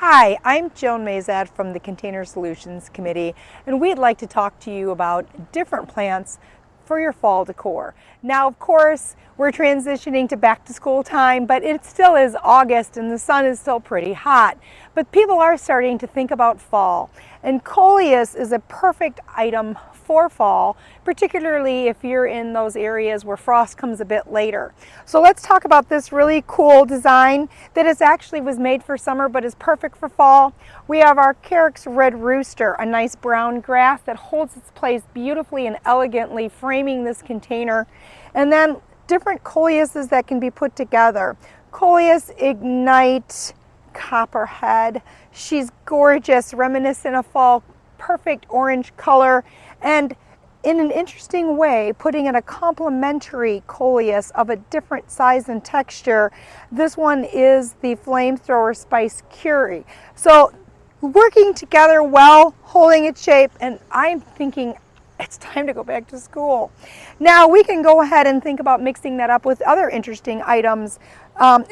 Hi, I'm Joan Mazad from the Container Solutions Committee, and we'd like to talk to you about different plants for your fall decor. Now, of course, we're transitioning to back to school time, but it still is August and the sun is still pretty hot. But people are starting to think about fall, and Coleus is a perfect item for fall, particularly if you're in those areas where frost comes a bit later. So let's talk about this really cool design that is actually was made for summer but is perfect for fall. We have our Carrick's Red Rooster, a nice brown grass that holds its place beautifully and elegantly, framing this container. And then different Coleuses that can be put together. Coleus Ignite Copperhead. She's gorgeous, reminiscent of fall, perfect orange color, and in an interesting way, putting in a complementary Coleus of a different size and texture. This one is the Flamethrower Spice Curry. So working together well, holding its shape, and I'm thinking it's time to go back to school. Now we can go ahead and think about mixing that up with other interesting items,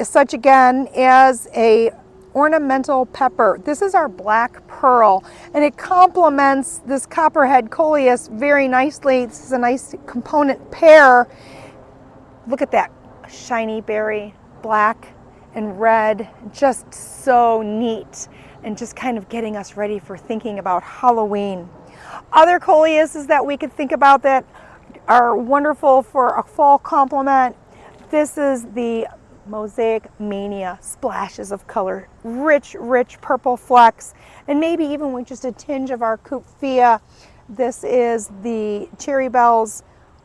such again as a ornamental pepper. This is our black pearl, and it complements this copperhead Coleus very nicely. This is a nice component pair. Look at that shiny berry, black and red, just so neat, and just kind of getting us ready for thinking about Halloween. Other Coleuses that we could think about that are wonderful for a fall complement. This is the Mosaic Mania, splashes of color, rich purple flecks, and maybe even with just a tinge of our Kupfia. This is the Cherry Bells,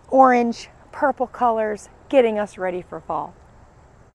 orange, purple colors, getting us ready for fall.